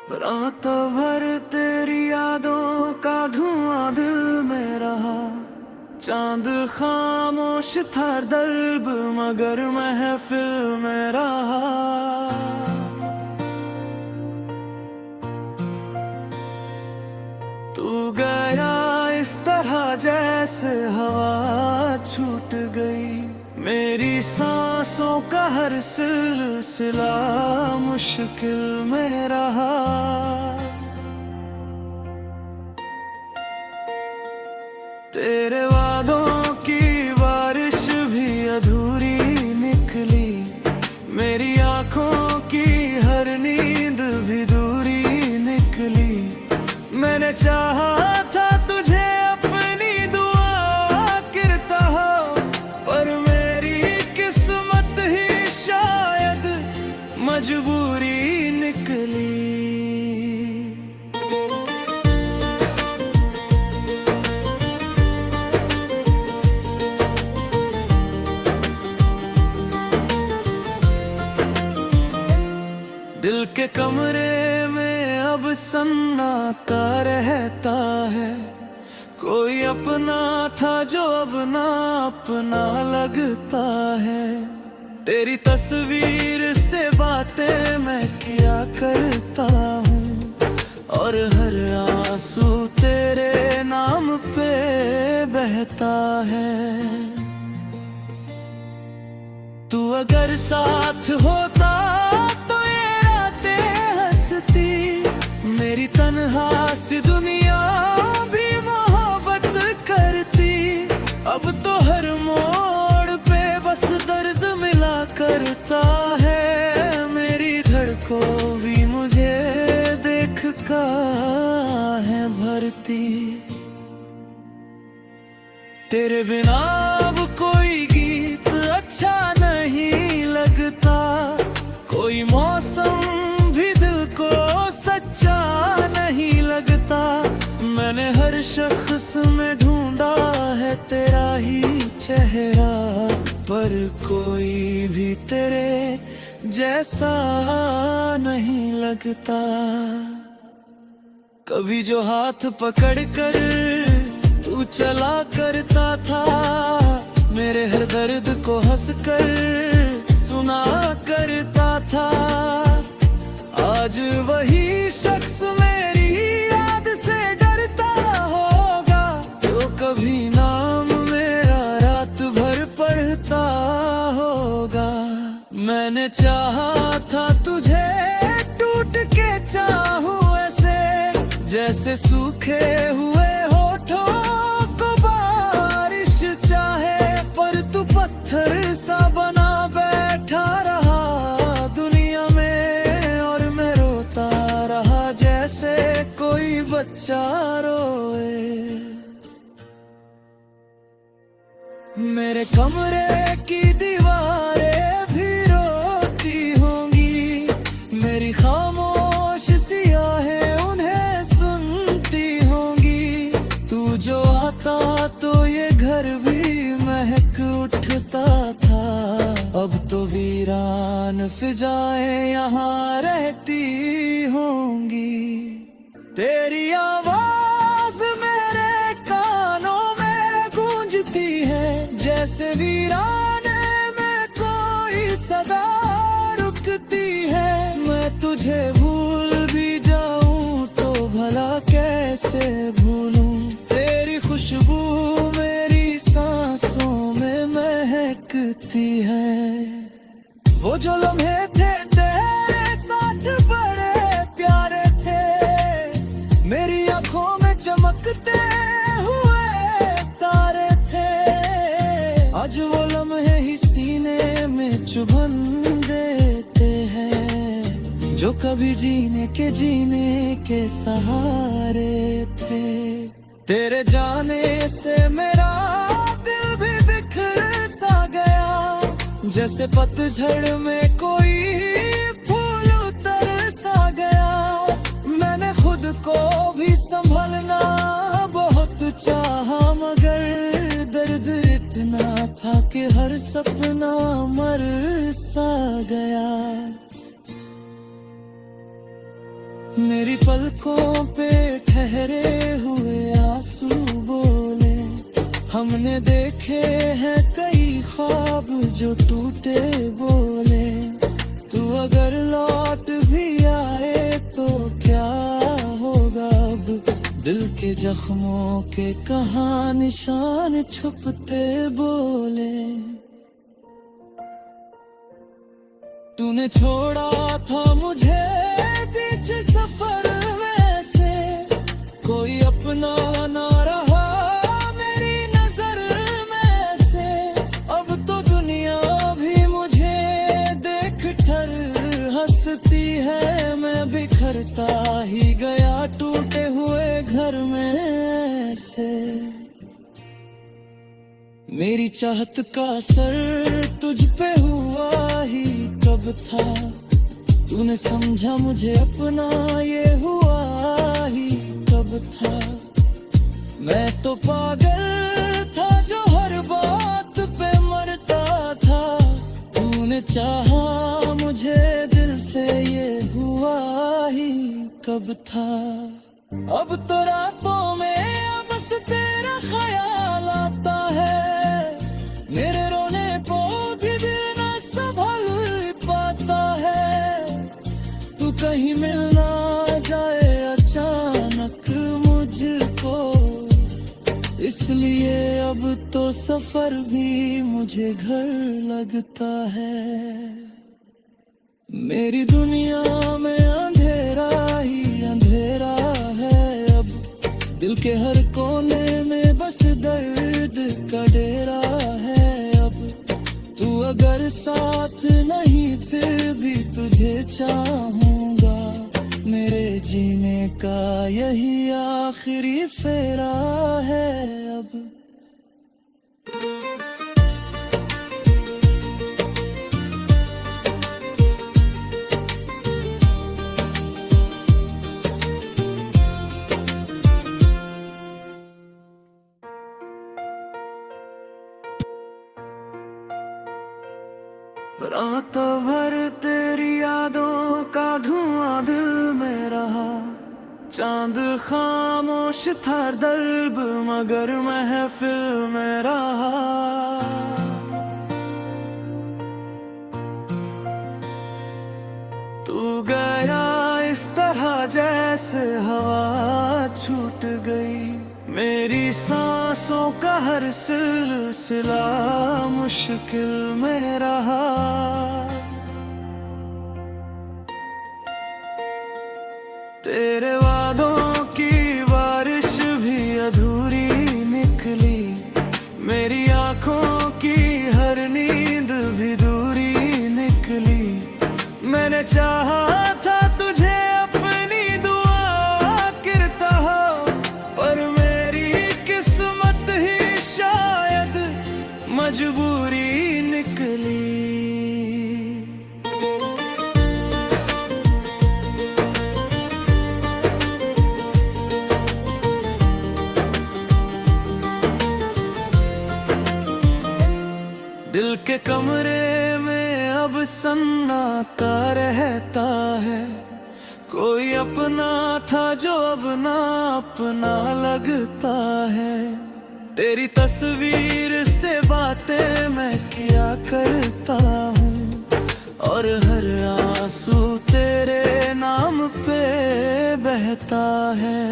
रात भर तेरी यादों का धुआं दिल में रहा। चांद खामोश था दल्ब मगर महफिल में रहा। तू गया इस तरह जैसे हवा छूट गई। मेरी सांसों का हर सिलसिला मुश्किल में रहा। तेरे वादों की बारिश भी अधूरी निकली। मेरी आंखों की हर नींद भी दूरी निकली। मैंने चाहा था तुझे अपनी दुआ करता हो, पर मेरी किस्मत ही शायद मजबूरी निकली। दिल के कमरे में अब सन्नाटा रहता है। कोई अपना था जो अब ना अपना लगता है। तेरी तस्वीर से बातें मैं किया करता हूँ, और हर आंसू तेरे नाम पे बहता है। तू अगर साथ होता तो ये रातें हंसती। मेरी तन्हा सी दुनिया भी मोहब्बत करती। अब तो हर मोड़ पे बस दर्द मिला करता है। मेरी धड़कों भी मुझे देख है भरती। तेरे बिना अब कोई गीत अच्छा नहीं लगता। कोई मौसम भी दिल को सच्चा नहीं लगता। मैंने हर शख्स में ढूंढा है तेरा ही चेहरा, पर कोई भी तेरे जैसा नहीं लगता। कभी जो हाथ पकड़ कर तू चला करता था, मेरे हर दर्द को हंस कर सुना करता था। आज वही शख्स मेरी याद से डरता होगा, जो कभी नाम मेरा रात भर पढ़ता होगा। मैंने चाहा था तुझे टूट के चाहूं ऐसे, जैसे सूखे हुए होठों को बारिश चाहे। पर तू पत्थर सा बना बैठा रहा दुनिया में, और मैं रोता रहा जैसे कोई बच्चा रोए। मेरे कमरे की दीवारें भी रोती होंगी। मेरी खामोश सियाहें उन्हें सुनती होंगी। तू जो आता तो ये घर भी महक उठता था। अब तो वीरान फिजाएं यहाँ रहती होंगी। तेरी आवाज मेरे कानों में गूंजती है, जैसे वीराने में कोई सदा रुकती है। मैं तुझे भूल भी जाऊं तो भला कैसे भूलूं। तेरी खुशबू मेरी सांसों में महकती है। वो जो लम्हे थे तेरे साथ बड़े प्यारे थे। मेरी आंखों में चमकते हुए तारे थे। आज वो लम्हे ही सीने में चुभन देते हैं, जो कभी जीने के सहारे थे। तेरे जाने से मेरा दिल भी बिखर सा गया, जैसे पतझड़ में कोई फूल उतर सा गया। मैंने खुद को भी संभलना बहुत चाहा, मगर दर्द इतना था कि हर सपना मर सा गया। पलकों पे ठहरे हुए आंसू बोले। हमने देखे हैं कई ख्वाब जो टूटे बोले। तू अगर लौट भी आए तो क्या होगा अब, दिल के जख्मों के कहाँ निशान छुपते बोले। तूने छोड़ा था मुझे बीच सफर में से, कोई अपना ना रहा मेरी नजर में से। अब तो दुनिया भी मुझे देख ठर हंसती है, मैं बिखरता ही गया टूटे हुए घर में से। मेरी चाहत का असर तुझ पे हुआ ही कब था, तूने समझा मुझे अपना ये हुआ ही कब था। मैं तो पागल था जो हर बात पे मरता था, तूने चाहा मुझे दिल से ये हुआ ही कब था। अब तो रातों में बस तेरा ख्याल आता है, मेरे रोने को भी दिल न संभल पाता है। तू कहीं मिलना जाए अचानक मुझको, इसलिए अब तो सफर भी मुझे घर लगता है। मेरी दुनिया में अंधेरा ही अंधेरा है अब, दिल के हर कोने में बस दर्द का डेरा है अब। तू अगर साथ नहीं फिर भी तुझे चाहूंगा, मेरे जीने का यही आखिरी फेरा है अब। रात भर तेरी यादों का धुआं दिल में रहा, चांद खामोश था दर्द मगर महफिल में रहा। तू गया इस तरह जैसे हवा छूट गई, मेरी सांसों का हर सिलसिला मुश्किल में रहा। तेरे वादों की बारिश भी अधूरी निकली, मेरी आंखों की हर नींद भी दूरी निकली। मैंने चाहा था तुझे अपनी दुआ करता हो, पर मेरी किस्मत ही शायद मजबूरी निकली। दिल के कमरे में अब सन्नाटा रहता है, कोई अपना था जो अब ना अपना लगता है। तेरी तस्वीर से बातें मैं किया करता हूँ, और हर आंसू तेरे नाम पे बहता है।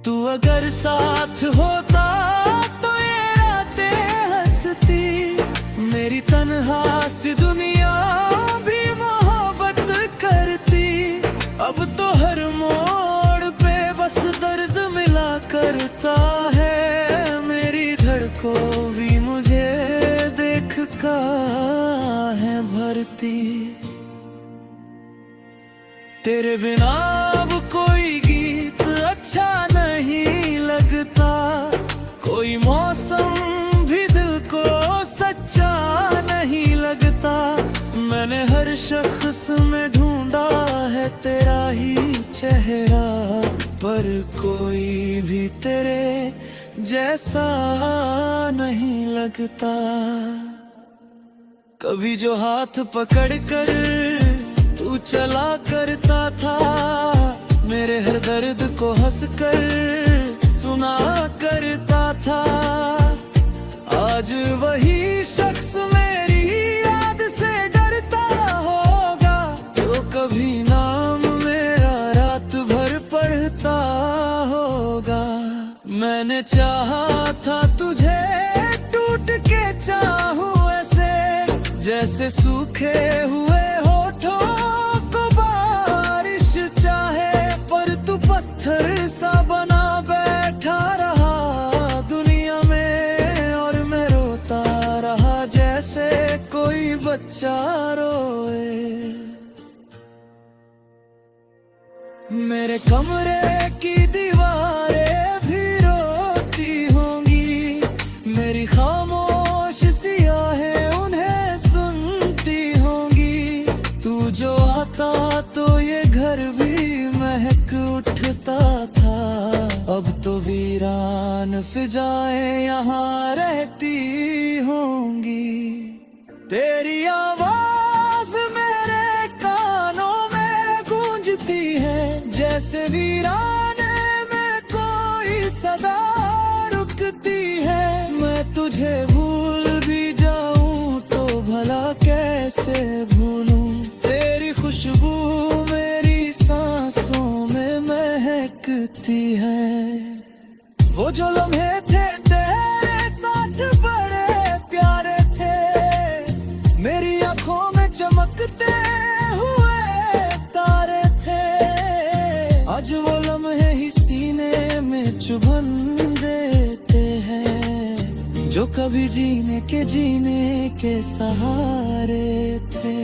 तू अगर साथ होता तो ये रातें हंसती, मेरी तन्हा सी दुनिया भी मोहब्बत करती। अब तो हर मोड़ पे बस दर्द मिला करता है, मेरी धड़कों भी मुझे देख का है भरती। तेरे बिना अब कोई गीत अच्छा नहीं लगता, कोई मौसम भी दिल को सच्चा नहीं लगता। मैंने हर शख्स में ढूंढा है तेरा ही चेहरा, पर कोई भी तेरे जैसा नहीं लगता। कभी जो हाथ पकड़ कर तू तू चला करता था, मेरे हर दर्द को हंसकर सुना करता था। आज वही शख्स मेरी याद से डरता होगा, तो कभी नाम मेरा रात भर पढ़ता होगा। मैंने चाहा था तुझे टूट के चाहूं ऐसे, जैसे सूखे हुए होठों को बारिश चाहे, पर तू पत्थर सा बना बैठा रहा दुनिया में, और मैं रोता रहा जैसे कोई बच्चा रोए। मेरे कमरे की दीवारें भी रोती होंगी, मेरी खामोश सियाहें उन्हें सुनती होंगी। तू जो आता तो ये घर भी महक उठता था, अब तो वीरान फिजाएं यहाँ रहती होंगी। तेरी आवाज मेरे कानों में गूंजती है, जैसे वीराने में कोई सदा रुकती है। मैं तुझे भूल भी जाऊं तो भला कैसे भूलूं, तेरी खुशबू मेरी सांसों में महकती है। वो जो लम्हे थे तेरे साथ बड़े प्यारे थे, मेरी आंखों में चमकते हुए तारे थे। आज वो लम्हे ही सीने में चुभन देते हैं, जो कभी जीने के सहारे थे।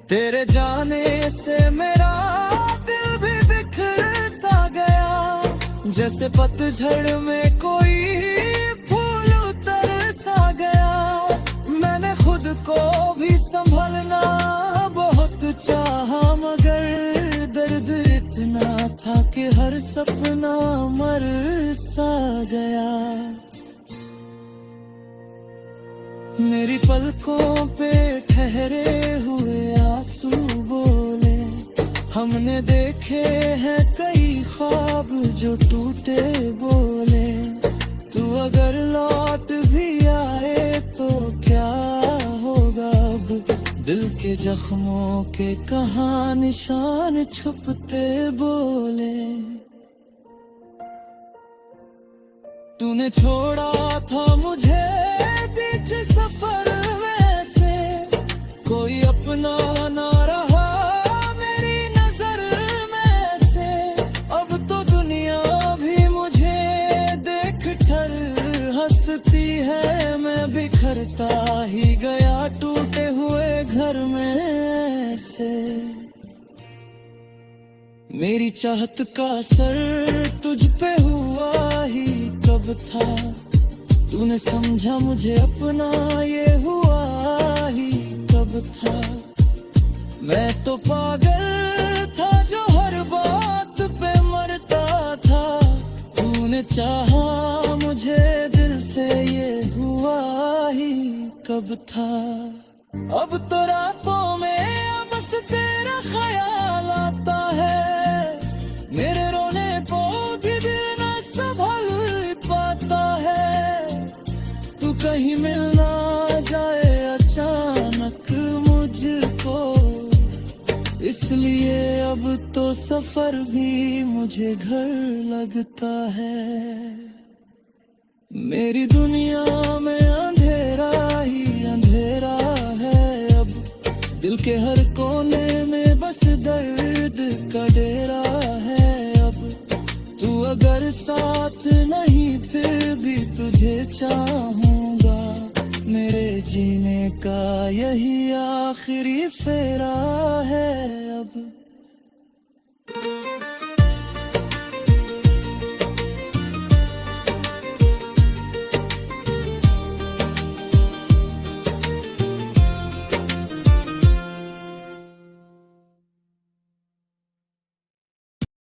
तेरे जाने से मेरा दिल भी बिखर सा गया, जैसे पतझड़ में कोई फूल उतर सा गया। मैंने खुद को भी संभलना बहुत चाहा, मगर दर्द इतना था कि हर सपना मर सा गया। मेरी पलकों पे ठहरे हुए आंसू बोले, हमने देखे हैं कई ख्वाब जो टूटे बोले। तू अगर लौट भी आए तो क्या होगा अब, दिल के जख्मों के कहाँ निशान छुपते बोले। तूने छोड़ा था मुझे बीच सफर में से, कोई अपना ना रहा मेरी नजर में से। अब तो दुनिया भी मुझे देख ठर हंसती है, मैं बिखरता ही गया टूटे हुए घर में से। मेरी चाहत का असर तुझ पे हुआ ही कब था, तूने समझा मुझे अपना ये हुआ ही कब था। मैं तो पागल था जो हर बात पे मरता था, तूने चाहा मुझे दिल से ये हुआ ही कब था। अब तो रातों में बस तेरा ख्याल आता है, मेरे रोने को भी दिल न संभल पाता है। तू कहीं मिलना जाए अचानक मुझको, इसलिए अब तो सफर भी मुझे घर लगता है। मेरी दुनिया में अंधेरा ही अंधेरा है अब, दिल के हर कोने में बस दर्द का डेरा है अब। तू अगर साथ नहीं फिर भी तुझे चाहूंगा, मेरे जीने का यही आखिरी फेरा है अब।